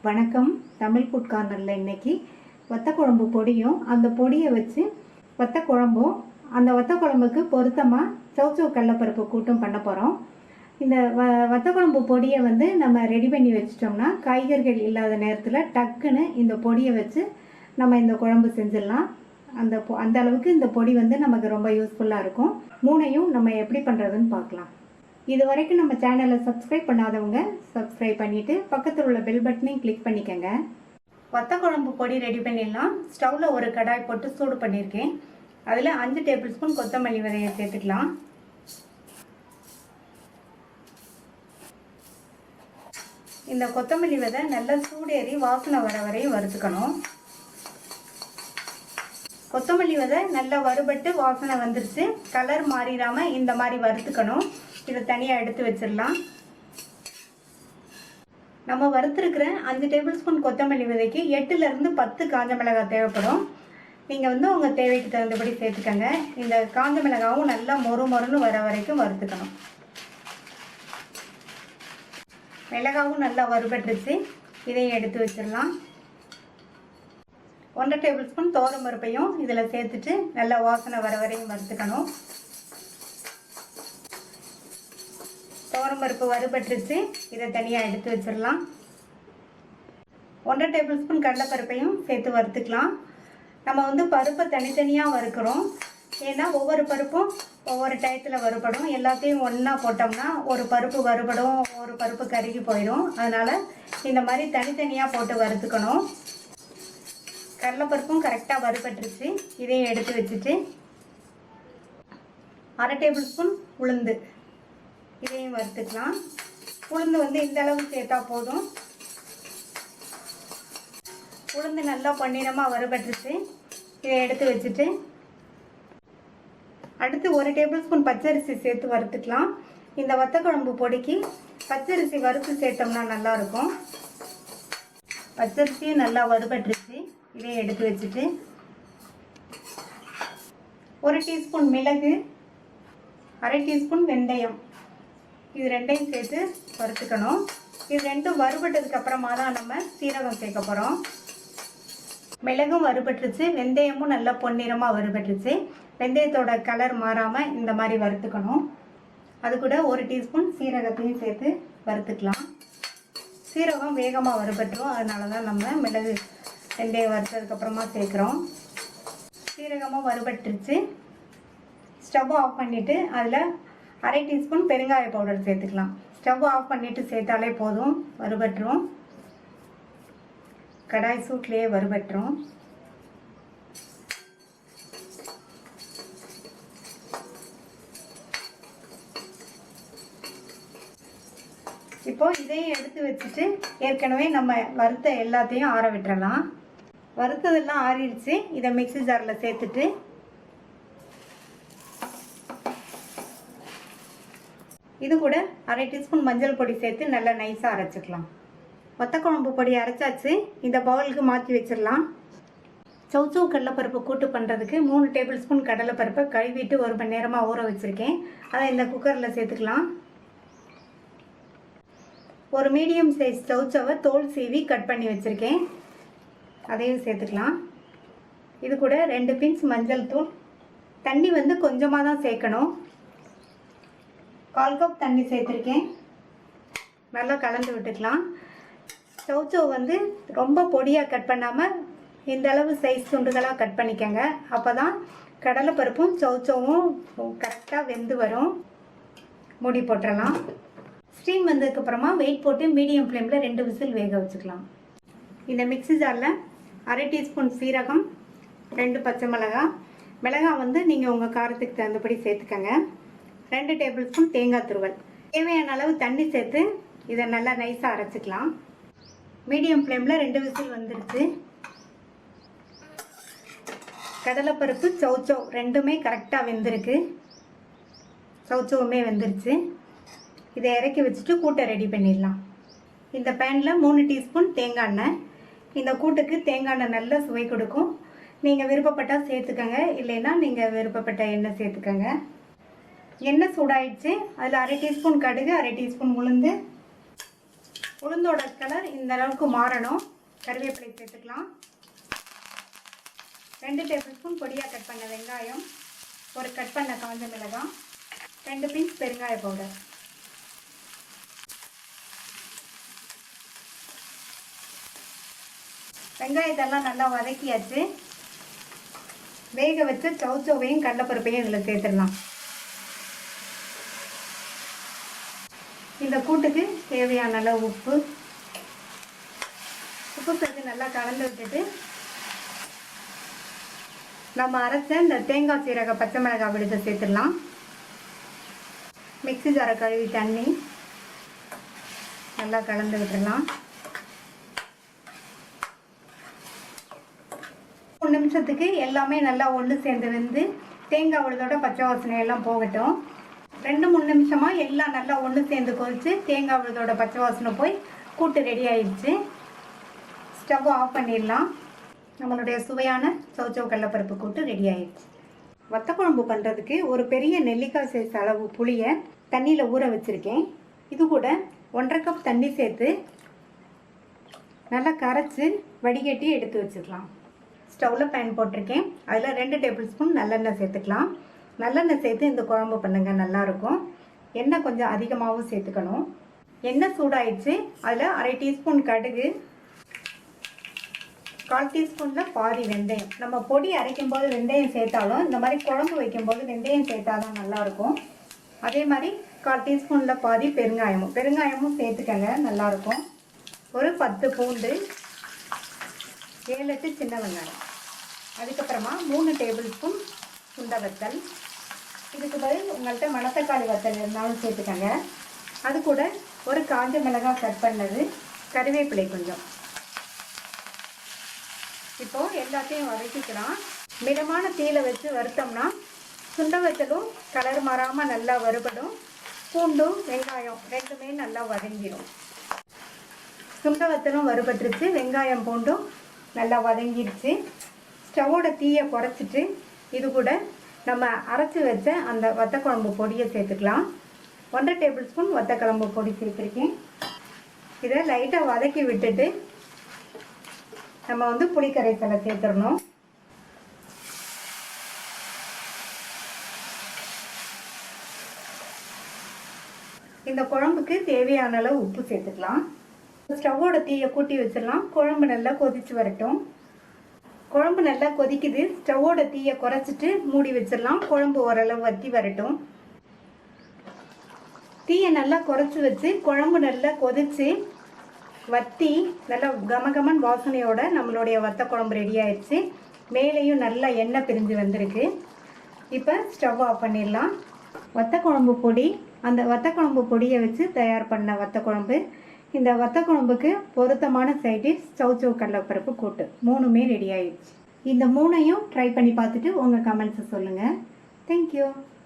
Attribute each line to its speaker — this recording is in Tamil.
Speaker 1: வணக்கம். தமிழ் ஃபுட் கார்னரில் இன்றைக்கி வத்தக்குழம்பு பொடியும் அந்த பொடியை வச்சு வத்தக்குழம்பும் அந்த வத்தக்குழம்புக்கு பொருத்தமாக சௌச்சோ கடலப்பருப்பு கூட்டும் பண்ண போகிறோம். இந்த வத்தக்குழம்பு பொடியை வந்து நம்ம ரெடி பண்ணி வச்சிட்டோம்னா காய்கறிகள் இல்லாத நேரத்தில் டக்குன்னு இந்த பொடியை வச்சு நம்ம இந்த குழம்பு செஞ்சிடலாம். அந்த அளவுக்கு இந்த பொடி வந்து நமக்கு ரொம்ப யூஸ்ஃபுல்லாக இருக்கும். மூணையும் நம்ம எப்படி பண்ணுறதுன்னு பார்க்கலாம். இது வரைக்கும் நம்ம சேனலை சப்ஸ்கிரைப் பண்ணாதவங்க சப்ஸ்கிரைப் பண்ணிவிட்டு பக்கத்தில் உள்ள பெல் பட்டனையும் கிளிக் பண்ணிக்கோங்க. வத்தக்குழம்பு பொடி ரெடி பண்ணிடலாம். ஸ்டவ்வில் ஒரு கடாய் போட்டு சூடு பண்ணியிருக்கேன். அதில் 5 டேபிள் ஸ்பூன் கொத்தமல்லி விதையை சேர்த்துக்கலாம். இந்த கொத்தமல்லி விதை நல்லா சூடேறி வாசனை வர வரையும் வறுத்துக்கணும். கொத்தமல்லி விதை நல்லா வறுபட்டு வாசனை வந்துருச்சு. கலர் மாறிடாமல் இந்த மாதிரி வறுத்துக்கணும். இதை தனியாக எடுத்து வச்சிடலாம். நம்ம வறுத்துருக்கிற 5 டேபிள் ஸ்பூன் கொத்தமல்லி விதைக்கு 8லேருந்து 10 காஞ்ச மிளகாய் தேவைப்படும். நீங்கள் வந்து உங்கள் தேவைக்கு தகுந்தபடி சேர்த்துக்கங்க. இந்த காஞ்ச மிளகாவும் நல்லா மொறுன்னு வர வரைக்கும் வறுத்துக்கணும். மிளகாவும் நல்லா வறுபட்டுருச்சு. இதையும் எடுத்து வச்சிடலாம். 1 டேபிள் ஸ்பூன் பருப்பையும் இதில் சேர்த்துட்டு நல்லா வாசனை வர வரையும் வறுத்துக்கணும். பருப்பு வறுபட்டுருச்சு. இதை தனியாக எடுத்து வச்சிடலாம். 1 டேபிள் ஸ்பூன் கடலைப்பருப்பையும் சேர்த்து வறுத்துக்கலாம். நம்ம வந்து பருப்பை தனித்தனியாக வறுக்கிறோம். ஏன்னா ஒவ்வொரு பருப்பும் ஒவ்வொரு டயத்தில் வறுபடும். எல்லாத்தையும் ஒன்றா போட்டோம்னா ஒரு பருப்பு வறுபடும், ஒரு பருப்பு கருகி போயிடும். அதனால் இந்த மாதிரி தனித்தனியாக போட்டு வறுத்துக்கணும். கடலைப்பருப்பும் கரெக்டாக வறுபட்டுருச்சு. இதையும் எடுத்து வச்சுட்டு 1/2 டேபிள் ஸ்பூன் உளுந்து இதையும் வறுத்துக்கலாம். உளுந்து வந்து இந்த அளவு சேர்த்தா போதும். உளுந்து நல்லா பொன்னிறமாக வறுபட்டுருச்சு. இதை எடுத்து வச்சுட்டு அடுத்து 1 டேபிள் ஸ்பூன் பச்சரிசி சேர்த்து வறுத்துக்கலாம். இந்த வத்தக்குழம்பு பொடிக்கு பச்சரிசி வறுத்து சேர்த்தோம்னா நல்லாயிருக்கும். பச்சரிசியும் நல்லா வறுபட்டுருச்சு. இதை எடுத்து வச்சுட்டு 1 டீஸ்பூன் மிளகு, 1/2 டீஸ்பூன் வெந்தயம், இது ரெண்டையும் சேர்த்து வறுத்துக்கணும். இது ரெண்டும் வறுபட்டதுக்கு அப்புறமா தான் நம்ம சீரகம் சேர்க்க போகிறோம். மிளகும் வறுபட்டுருச்சு, வெந்தயமும் நல்லா பொன்னிறமாக வறுபட்டுருச்சு. வெந்தயத்தோட கலர் மாறாமல் இந்த மாதிரி வறுத்துக்கணும். அது கூட 1 டீஸ்பூன் சீரகத்தையும் சேர்த்து வறுத்துக்கலாம். சீரகம் வேகமாக வறுபட்டுரும். அதனால தான் நம்ம மிளகு வெந்தயம் வறுத்ததுக்கப்புறமா சேர்க்குறோம். சீரகமும் வறுபட்டுருச்சு. ஸ்டவ் ஆஃப் பண்ணிவிட்டு அதில் 1/2 டீஸ்பூன் பெருங்காய பவுடர் சேர்த்துக்கலாம். ஸ்டவ் ஆஃப் பண்ணிவிட்டு சேர்த்தாலே போதும், வறுபட்டுரும். கடாய் சூட்லேயே வறுபட்டுரும். இப்போ இதையும் எடுத்து வச்சுட்டு ஏற்கனவே நம்ம வறுத்த எல்லாத்தையும் ஆற விட்டுறலாம். வறுத்ததெல்லாம் ஆறிடுச்சு. இதை மிக்ஸி ஜாரில் சேர்த்துட்டு இது கூட 1/2 டீஸ்பூன் மஞ்சள் பொடி சேர்த்து நல்லா நைஸாக அரைச்சிக்கலாம். வத்தக்குழம்பு பொடி அரைச்சாச்சு. இந்த பவுலுக்கு மாற்றி வச்சிடலாம். சௌச்சோ கடலைப்பருப்பு கூட்டு பண்ணுறதுக்கு 3 டேபிள் ஸ்பூன் கடலைப்பருப்பை கழுவிட்டு 1 மணி நேரமாக ஊற வச்சுருக்கேன். அதை இந்த குக்கரில் சேர்த்துக்கலாம். ஒரு மீடியம் சைஸ் சௌச்சோவை தோல் சீவி கட் பண்ணி வச்சுருக்கேன். அதையும் சேர்த்துக்கலாம். இது கூட 2 பிஞ்ச் மஞ்சள் தூள். தண்ணி வந்து கொஞ்சமாக தான் சேர்க்கணும். 1/4 கப் தண்ணி சேர்த்துருக்கேன். நல்லா கலந்து விட்டுக்கலாம். சௌச்சோ வந்து ரொம்ப பொடியாக கட் பண்ணாமல் இந்த அளவு சைஸ் துண்டுகளாக கட் பண்ணிக்கோங்க. அப்போ தான் கடலைப்பருப்பும் சௌச்சோவும் கரெக்டாக வெந்து வரும். மூடி போட்டுடலாம். ஸ்டீம் வந்ததுக்கப்புறமா வெயிட் போட்டு மீடியம் ஃப்ளேமில் 2 விசில் வேக வச்சுக்கலாம். இந்த மிக்ஸி ஜாரில் 1/2 டீஸ்பூன் சீரகம், 2 பச்சை மிளகாய், மிளகாய் வந்து நீங்கள் உங்கள் காரத்துக்கு தகுந்தபடி சேர்த்துக்கங்க. 2 டேபிள் ஸ்பூன் தேங்காய் துருவல். தேவையான அளவு தண்ணி சேர்த்து இதை நல்லா நைஸாக அரைச்சிக்கலாம். மீடியம் ஃப்ளேமில் 2 விசில் வந்துருச்சு. கடலைப்பருப்பு சௌச்சோ ரெண்டுமே கரெக்டாக வெந்திருக்கு. சௌச்சோவுமே வெந்துருச்சு. இதை இறக்கி வச்சுட்டு கூட்டை ரெடி பண்ணிடலாம். இந்த பேனில் 3 டீஸ்பூன் தேங்காய் எண்ணெய். இந்த கூட்டுக்கு தேங்காய் எண்ணெய் நல்ல சுவை கொடுக்கும். நீங்கள் விருப்பப்பட்டால் சேர்த்துக்கங்க, இல்லைன்னா நீங்கள் விருப்பப்பட்ட எண்ணெய் சேர்த்துக்கங்க. எண்ணெய் சூடாயிடுச்சு. அதில் 1/2 டீஸ்பூன் கடுகு, 1/2 டீஸ்பூன் உளுந்து, உளுந்தோட கலர் இந்த அளவுக்கு மாறணும். கருவேப்பிலை சேர்த்துக்கலாம். 2 டேபிள் ஸ்பூன் பொடியாக கட் பண்ண வெங்காயம், ஒரு கட் பண்ண காஞ்ச மிளகாய், 2 பிஞ்ச் பெருங்காய பவுடர். வெங்காயத்தெல்லாம் நல்லா வதக்கியாச்சு. வேக வச்சு சௌச்சோவையும் கடலைப்பருப்பையும் இதில் சேர்த்துடலாம். இந்த கூட்டுக்கு தேவையான அளவு உப்பு சேர்த்து நல்லா கலந்து விட்டுட்டு நம்ம அரைச்ச இந்த தேங்காய் சீரக பச்சை மிளகாய் விழுத சேர்த்துடலாம். மிக்ஸி ஜாரை கழுவி தண்ணி நல்லா கலந்து விட்டுடலாம். 3 நிமிஷத்துக்கு எல்லாமே நல்லா ஒன்று சேர்ந்து வந்து தேங்காய் விழுதோட பச்சை வாசனை எல்லாம் போகட்டும். 2-3 நிமிஷமாக எல்லாம் நல்லா ஒன்று சேர்ந்து கொதிச்சு தேங்காய் விழுதோட பச்சை வாசனை போய் கூட்டு ரெடி ஆயிடுச்சு. ஸ்டவ் ஆஃப் பண்ணிடலாம். நம்மளுடைய சுவையான சௌச்சோ கடலைப்பருப்பு கூட்டு ரெடி ஆயிடுச்சு. வத்தக்குழம்பு பண்ணுறதுக்கு ஒரு பெரிய நெல்லிக்காய் சைஸ் அளவு புளியை தண்ணியில் ஊற வச்சுருக்கேன். இது கூட 1.5 கப் தண்ணி சேர்த்து நல்லா கரைச்சி வடிகட்டி எடுத்து வச்சுக்கலாம். ஸ்டவ்வில் பேன் போட்டிருக்கேன். அதில் 2 டேபிள் ஸ்பூன் நல்லெண்ணெய் சேர்த்துக்கலாம். நல்லெண்ணெய் சேர்த்து இந்த குழம்பு பண்ணுங்க, நல்லாயிருக்கும். எண்ணெய் கொஞ்சம் அதிகமாகவும் சேர்த்துக்கணும். எண்ணெய் சூடாயிடுச்சு. அதில் 1/2 டீஸ்பூன் கடுகு, 1/4 டீஸ்பூனில் பாதி வெந்தயம். நம்ம பொடி அரைக்கும் போது வெந்தயம் சேர்த்தாலும் இந்த மாதிரி குழம்பு வைக்கும்போது வெந்தயம் சேர்த்தா தான் நல்லாயிருக்கும். அதே மாதிரி 1/4 டீஸ்பூனில் பாதி பெருங்காயமும் சேர்த்துக்கங்க, நல்லாயிருக்கும். ஒரு 10 பூண்டு, 7-8 சின்ன வெங்காயம், அதுக்கப்புறமா 3 டேபிள் ஸ்பூன் சுண்ட வத்தல். இதுக்கு பதில் உங்கள்கிட்ட மணத்தக்காளி வத்தல் இருந்தாலும் சேர்த்துக்கங்க. அது கூட ஒரு காஞ்ச மிளகாய் கட் பண்ணது, கருவேப்பிலை கொஞ்சம். இப்போது எல்லாத்தையும் வதக்கிக்கலாம். மிதமான தீயில வச்சு வறுத்தோம்னா சுண்ட வத்தலும் கலர் மாறாமல் நல்லா வறுபடும். பூண்டும் வெங்காயம் ரெண்டுமே நல்லா வதங்கிடும். சுண்ட வத்தலும் வறுபட்டுருச்சு, வெங்காயம் பூண்டும் நல்லா வதங்கிடுச்சு. ஸ்டவோட தீயை குறைச்சிட்டு இது கூட நம்ம அரைச்சி வச்ச அந்த வத்தக்குழம்பு பொடியை சேர்த்துக்கலாம். 1.5 டேபிள் ஸ்பூன் வத்தக்குழம்பு பொடி சேர்த்துருக்கேன். இதை லைட்டாக வதக்கி விட்டுட்டு நம்ம வந்து புளி கரைசலை சேர்த்துடணும். இந்த குழம்புக்கு தேவையான அளவு உப்பு சேர்த்துக்கலாம். ஸ்டவ்வோட தீயை கூட்டி வச்சிடலாம். குழம்பு நல்லா கொதிச்சு வரட்டும். குழம்பு நல்லா கொதிக்குது. ஸ்டவ்வோட தீயை குறைச்சிட்டு மூடி வச்சிடலாம். குழம்பு ஓரளவு வத்தி வரட்டும். தீயை நல்லா குறைச்சி வச்சு குழம்பு நல்லா கொதிச்சு வத்தி நல்லா கமகமன் வாசனையோட நம்மளுடைய வத்த குழம்பு ரெடி ஆயிடுச்சு. மேலேயும் நல்லா எண்ணெய் பிரிஞ்சு வந்திருக்கு. இப்போ ஸ்டவ் ஆஃப் பண்ணிடலாம். வத்த குழம்பு பொடி, அந்த வத்த குழம்பு பொடியை வச்சு தயார் பண்ண வத்த குழம்பு. இந்த வத்த குழம்புக்கு பொருத்தமான சைடிஷ் சௌச்சோ கடலைப்பருப்பு கூட்டு 3மே ரெடி ஆயிடுச்சு. இந்த 3ஐயும் ட்ரை பண்ணி பார்த்துட்டு உங்கள் கமெண்ட்ஸை சொல்லுங்கள். தேங்க்யூ.